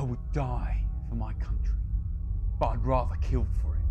would die for my country, but I'd rather kill for it.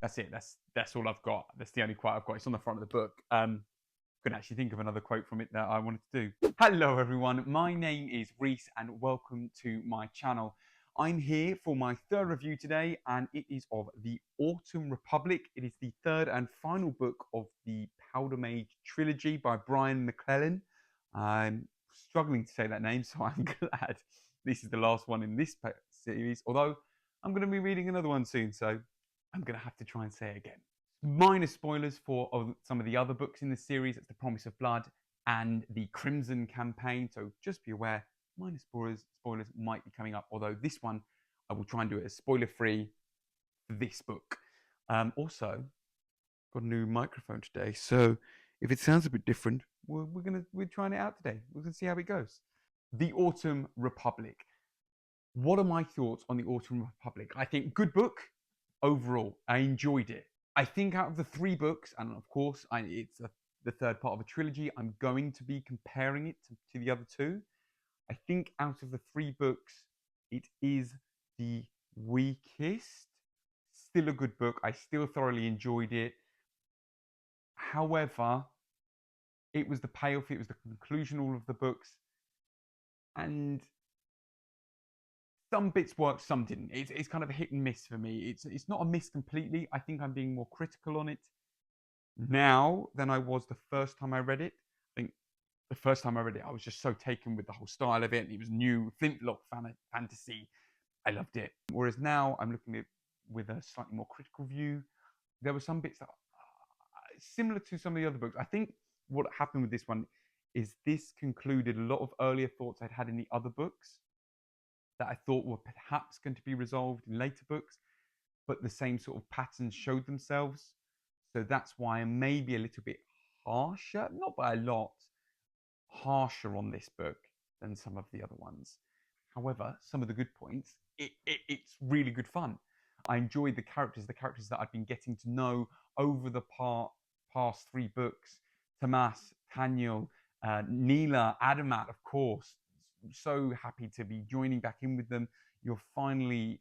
That's it. That's all I've got. That's the only quote I've got. It's on the front of the book. Couldn't actually think of another quote from it that I wanted to do. Hello everyone, my name is Reese and welcome to my channel. I'm here for my third review today and it is of The Autumn Republic. It is the third and final book of the Powder Mage trilogy by McClellan. I'm struggling to say that name, so I'm glad this is the last one in this series, although I'm going to be reading another one soon, so I'm going to have to try and say it again. Minor spoilers for some of the other books in the series. It's The Promise of Blood and the Crimson Campaign. So just be aware, minor spoilers might be coming up. Although this one, I will try and do it as spoiler-free for this book. Also, got a new microphone today. So if it sounds a bit different, we're trying it out today. We're going to see how it goes. The Autumn Republic. What are my thoughts on The Autumn Republic? I think good book overall. I enjoyed it. I think out of the three books, and of course it's the third part of a trilogy, I'm going to be comparing it to the other two. I think out of the three books, it is the weakest. Still a good book. I still thoroughly enjoyed it. However, it was the payoff, it was the conclusion of all of the books. And some bits worked, some didn't. It's kind of a hit and miss for me. It's not a miss completely. I think I'm being more critical on it now than I was the first time I read it. I think the first time I read it, I was just so taken with the whole style of it. And it was new, flintlock fantasy. I loved it. Whereas now I'm looking at it with a slightly more critical view. There were some bits that are similar to some of the other books. I think what happened with this one is this concluded a lot of earlier thoughts I'd had in the other books that I thought were perhaps going to be resolved in later books, but the same sort of patterns showed themselves. So that's why I'm maybe a little bit harsher, not by a lot, harsher on this book than some of the other ones. However, some of the good points, it's really good fun. I enjoyed the characters that I've been getting to know over the past three books. Tomas, Daniel, Neela, Adamat, of course. So happy to be joining back in with them.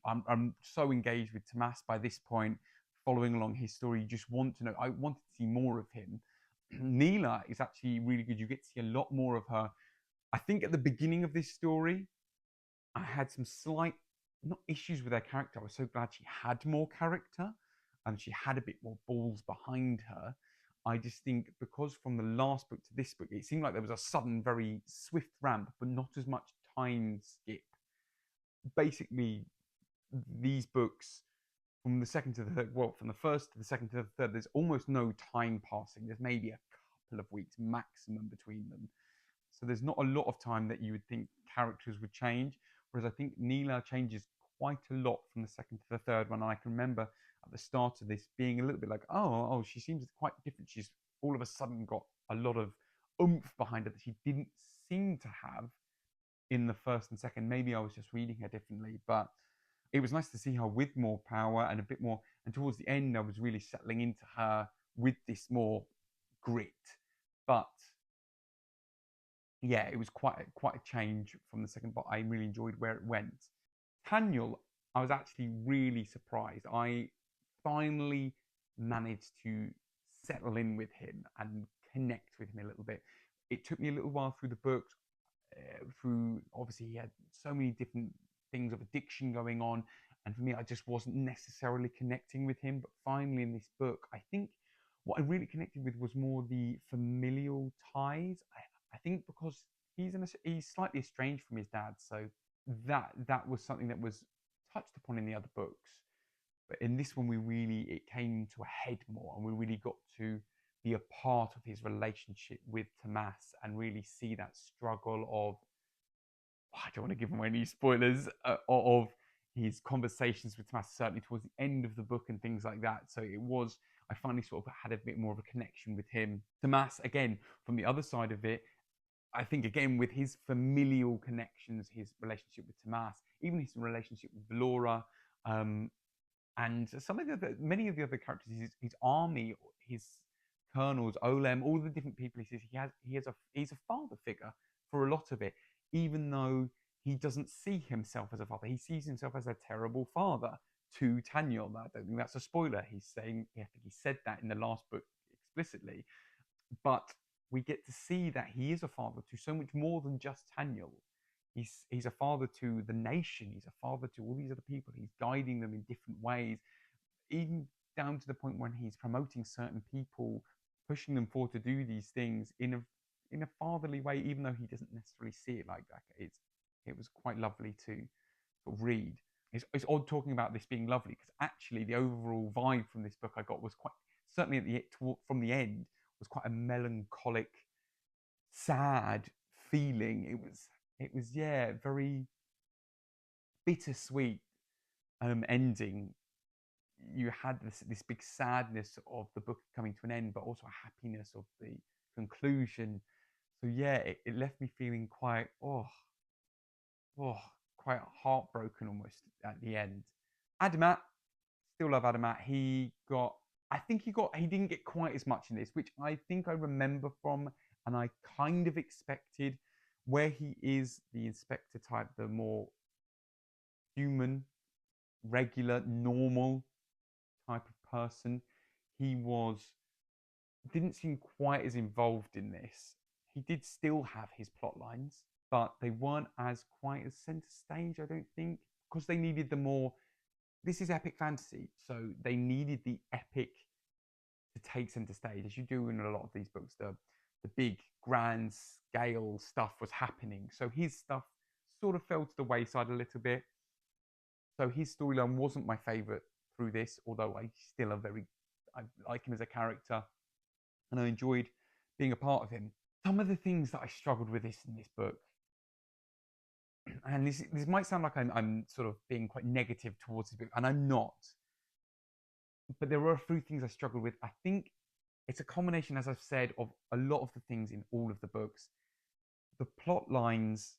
I'm so engaged with Tomas by this point, following along his story. You just want to know. I wanted to see more of him. Neela is actually really good. You get to see a lot more of her. I think at the beginning of this story, I had some slight, not issues with her character. I was so glad she had more character and she had a bit more balls behind her. I just think because from the last book to this book, it seemed like there was a sudden, very swift ramp, but not as much time skip. Basically, these books, from the second to the third, well, from the first to the second to the third, there's almost no time passing. There's maybe a couple of weeks maximum between them. So there's not a lot of time that you would think characters would change. Whereas I think Neela changes quite a lot from the second to the third one. I can remember at the start of this being a little bit like, oh, she seems quite different. She's all of a sudden got a lot of oomph behind her that she didn't seem to have in the first and second. Maybe I was just reading her differently, but it was nice to see her with more power and a bit more. And towards the end, I was really settling into her with this more grit. But yeah, it was quite a change from the second, but I really enjoyed where it went. Daniel, I was actually really surprised. I finally managed to settle in with him and connect with him a little bit. It took me a little while through the books, obviously he had so many different things of addiction going on, and for me, I just wasn't necessarily connecting with him. But finally, in this book, I think what I really connected with was more the familial ties. I think because he's slightly estranged from his dad, so that was something that was touched upon in the other books. But in this one, it came to a head more, and we really got to be a part of his relationship with Tomas and really see that struggle of, I don't want to give away any spoilers, of his conversations with Tomas, certainly towards the end of the book and things like that. So I finally sort of had a bit more of a connection with him. Tomas, again, from the other side of it, I think, again, with his familial connections, his relationship with Tomas, even his relationship with Laura, and many of the other characters, his army, his colonels, Olem, all the different people he sees, he's a father figure for a lot of it, even though he doesn't see himself as a father. He sees himself as a terrible father to Daniel. I don't think that's a spoiler. He's saying, I think he said that in the last book explicitly. But we get to see that he is a father to so much more than just Daniel. He's a father to the nation. He's a father to all these other people. He's guiding them in different ways, even down to the point when he's promoting certain people, pushing them forward to do these things in a fatherly way, even though he doesn't necessarily see it like that. It was quite lovely to sort of read. It's odd talking about this being lovely because actually the overall vibe from this book I got was quite, certainly from the end, was quite a melancholic, sad feeling. It was yeah, very bittersweet ending. You had this big sadness of the book coming to an end, but also a happiness of the conclusion. So yeah, it left me feeling quite quite heartbroken almost at the end. Adamat, still love Adamat. He didn't get quite as much in this, which I think I remember from, and I kind of expected, where he is the inspector type, the more human, regular, normal type of person. He didn't seem quite as involved in this. He did still have his plot lines, but they weren't as quite as center stage, I don't think, because they needed the more. This is epic fantasy, so they needed the epic to take center stage, as you do in a lot of these books. The big grand scale stuff was happening, so his stuff sort of fell to the wayside a little bit. So his storyline wasn't my favorite through this, although I like him as a character, and I enjoyed being a part of him. Some of the things that I struggled with in this book, and this might sound like I'm sort of being quite negative towards this book, and I'm not, but there were a few things I struggled with. I think it's a combination, as I've said, of a lot of the things in all of the books. The plot lines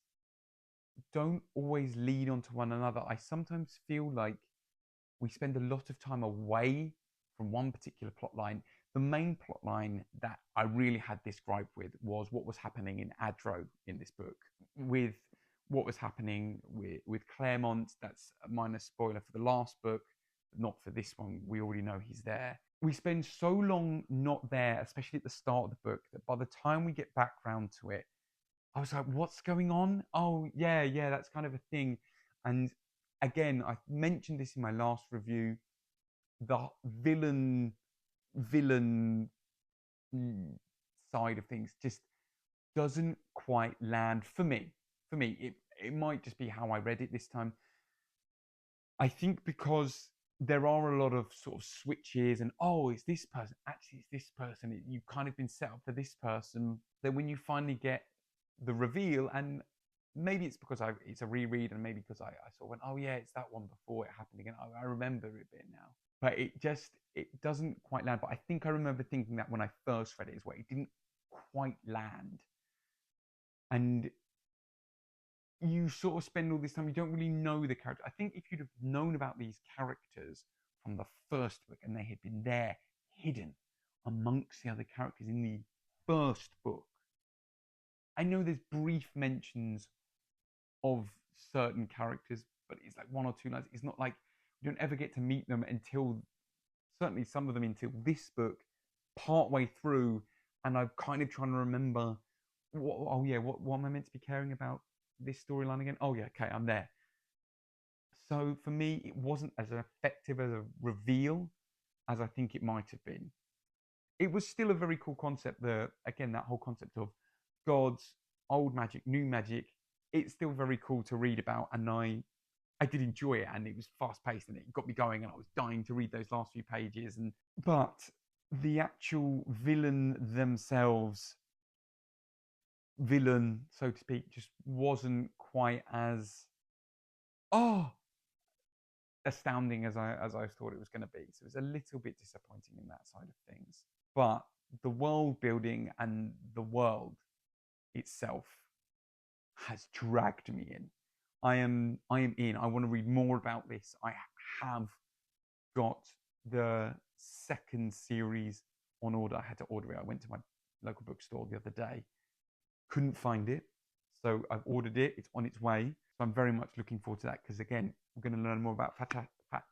don't always lead onto one another. I sometimes feel like we spend a lot of time away from one particular plot line. The main plot line that I really had this gripe with was what was happening in Adro in this book, with what was happening with Claremont. That's a minor spoiler for the last book, not for this one. We already know he's there. We spend so long not there, especially at the start of the book, that by the time we get back round to it, I was like, what's going on? Oh, yeah, that's kind of a thing. And again, I mentioned this in my last review, the villain side of things just doesn't quite land for me. It might just be how I read it this time. I think because there are a lot of sort of switches and, oh, it's this person, actually it's this person, you've kind of been set up for this person. Then when you finally get the reveal, and maybe it's because it's a reread, and maybe because I sort of went, oh yeah, it's that one before it happened again. I remember it a bit now. But it doesn't quite land. But I think I remember thinking that when I first read it as well, it didn't quite land. And you sort of spend all this time, you don't really know the character. I think if you'd have known about these characters from the first book and they had been there hidden amongst the other characters in the first book. I know there's brief mentions of certain characters, but it's like one or two lines. It's not like you don't ever get to meet them until, certainly some of them until this book, partway through, and I'm kind of trying to remember, what am I meant to be caring about this storyline again? Oh yeah, okay, I'm there. So for me, it wasn't as effective as a reveal as I think it might have been. It was still a very cool concept. Again, that whole concept of gods, old magic, new magic. It's still very cool to read about, and I did enjoy it, and it was fast paced, and it got me going, and I was dying to read those last few pages. But the actual villain themselves, so to speak, just wasn't quite as astounding as I thought it was going to be. So it was a little bit disappointing in that side of things. But the world building and the world itself has dragged me in. I am in. I want to read more about this. I have got the second series on order. I had to order it. I went to my local bookstore the other day, couldn't find it, so I've ordered it. It's on its way. So I'm very much looking forward to that because, again, we're going to learn more about Fatrasta.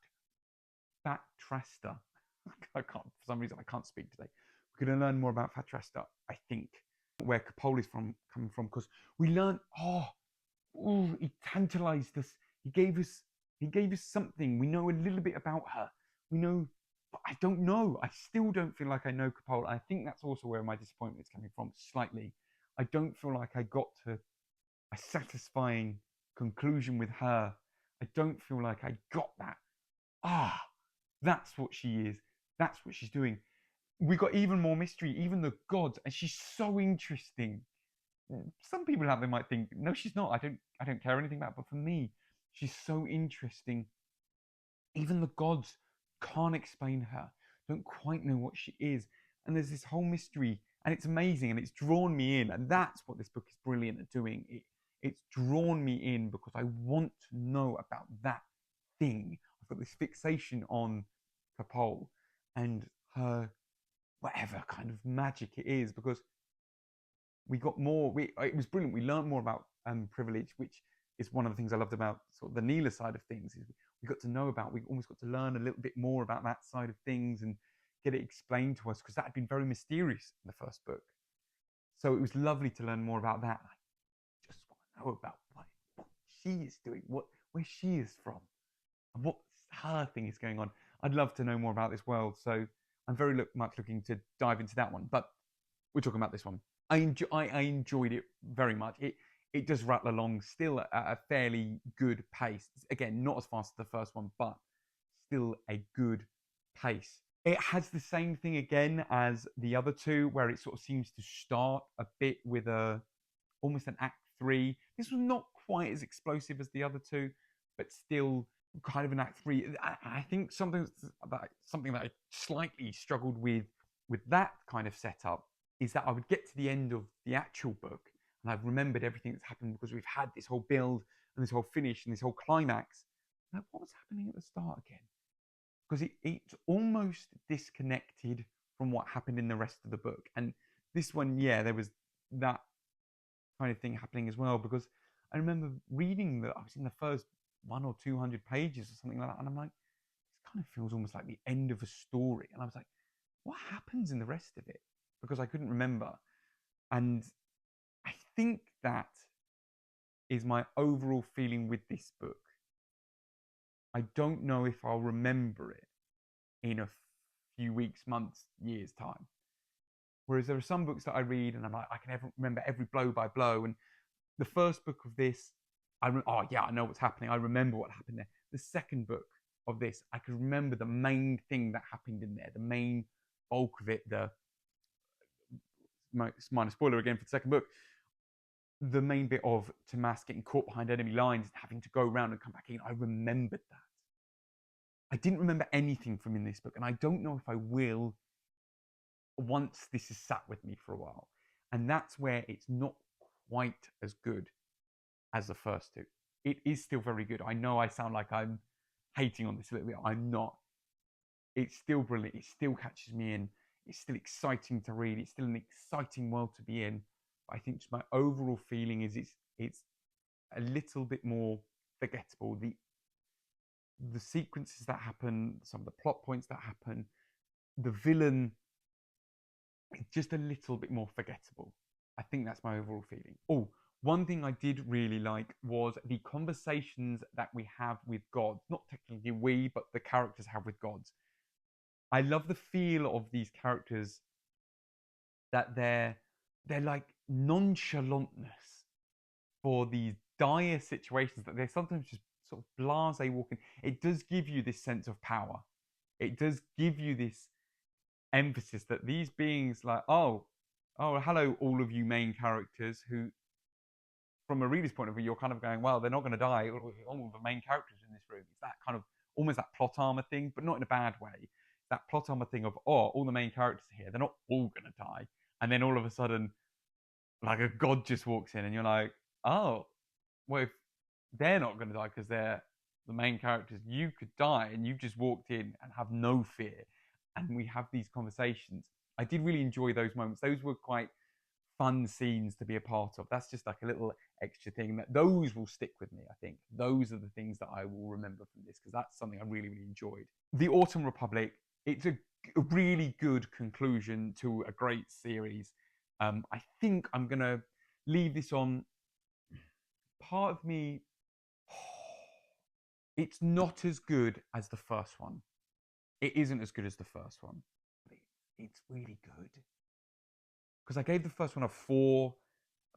I can't, for some reason, I can't speak today. We're going to learn more about Fatrasta, I think, where Cupelli's coming from, because we learned, he tantalized us. He gave us something. We know a little bit about her. We know, but I don't know. I still don't feel like I know Cupelli. I think that's also where my disappointment is coming from, slightly. I don't feel like I got to a satisfying conclusion with her. I don't feel like I got that. That's what she is. That's what she's doing. We got even more mystery, even the gods, and she's so interesting. Some people out there might think, no, she's not. I don't care anything about her. But for me, she's so interesting. Even the gods can't explain her, don't quite know what she is. And there's this whole mystery, and it's amazing, and it's drawn me in. And that's what this book is brilliant at doing. It's drawn me in because I want to know about that thing. I've got this fixation on Cupelli and her, whatever kind of magic it is, because we got more. It was brilliant. We learned more about privilege, which is one of the things I loved about sort of the Neela side of things. Is we got to know about. We almost got to learn a little bit more about that side of things and get it explained to us, because that had been very mysterious in the first book. So it was lovely to learn more about that. I just want to know about what she is doing, where she is from, and what her thing is going on. I'd love to know more about this world. So I'm very much looking to dive into that one. But we're talking about this one. I enjoyed it very much. It does rattle along still at a fairly good pace. Again, not as fast as the first one, but still a good pace. It has the same thing again as the other two, where it sort of seems to start a bit with almost an act 3. This was not quite as explosive as the other two, but still kind of an act 3. I think something that I slightly struggled with that kind of setup is that I would get to the end of the actual book and I've remembered everything that's happened, because we've had this whole build and this whole finish and this whole climax. Like, what was happening at the start again? Because it's almost disconnected from what happened in the rest of the book. And this one, yeah, there was that kind of thing happening as well, because I remember reading that I was in the first 100 or 200 pages or something like that, and I'm like, this kind of feels almost like the end of a story. And I was like, what happens in the rest of it? Because I couldn't remember. And I think that is my overall feeling with this book. I don't know if I'll remember it in a few weeks, months, years' time. Whereas there are some books that I read and I'm like, I can remember every blow by blow. And the first book of this, I know what's happening. I remember what happened there. The second book of this, I can remember the main thing that happened in there, the main bulk of it, minor spoiler again for the second book, the main bit of Tomas getting caught behind enemy lines and having to go around and come back in. I remembered that. I didn't remember anything from in this book, and I don't know if I will once this has sat with me for a while. And that's where it's not quite as good as the first two. It is still very good. I know I sound like I'm hating on this a little bit. I'm not. It's still brilliant. It still catches me in. It's still exciting to read. It's still an exciting world to be in. But I think just my overall feeling is it's a little bit more forgettable. The sequences that happen, some of the plot points that happen, the villain, just a little bit more forgettable. I think that's my overall feeling. Oh, one thing I did really like was the conversations that we have with gods. Not technically we, but the characters have with gods. I love the feel of these characters, that they're like nonchalantness for these dire situations, that they're sometimes just sort of blasé walking. It does give you this sense of power. It does give you this emphasis that these beings, like, oh, hello, all of you main characters, who, from a reader's point of view, you're kind of going, well, they're not going to die. All the main characters in this room. It's that kind of almost that plot armor thing, but not in a bad way. That plot armor thing of, all the main characters are here. They're not all going to die. And then all of a sudden, like, a god just walks in and you're like, oh, well, if they're not going to die because they're the main characters, you could die and you've just walked in and have no fear. And we have these conversations. I did really enjoy those moments. Those were quite fun scenes to be a part of. That's just like a little extra thing. That those will stick with me, I think. Those are the things that I will remember from this, because that's something I really, really enjoyed. The Autumn Republic, it's a really good conclusion to a great series. I think I'm going to leave this on. Part of me, it's not as good as the first one. It isn't as good as the first one, but it's really good. Because I gave the first one a 4.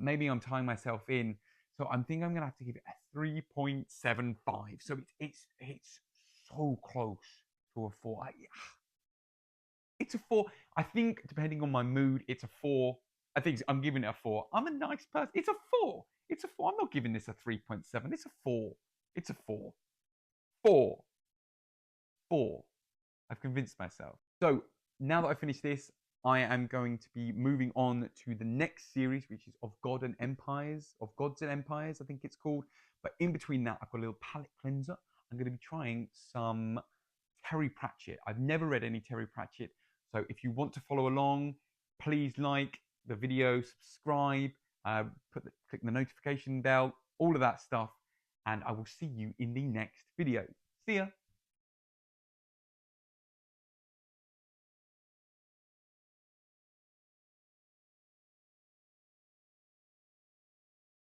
Maybe I'm tying myself in. So I'm thinking I'm going to have to give it a 3.75. So it's so close to a 4. It's a 4. I think depending on my mood, it's a 4. I think I'm giving it a 4. I'm a nice person. It's a 4. It's a 4. I'm not giving this a 3.7. It's a 4. It's a 4. 4. 4. I've convinced myself. So now that I've finished this, I am going to be moving on to the next series, which is of Gods and Empires, I think it's called. But in between that, I've got a little palate cleanser. I'm going to be trying some Terry Pratchett. I've never read any Terry Pratchett. So if you want to follow along, please like the video, subscribe, click the notification bell, all of that stuff. And I will see you in the next video. See ya.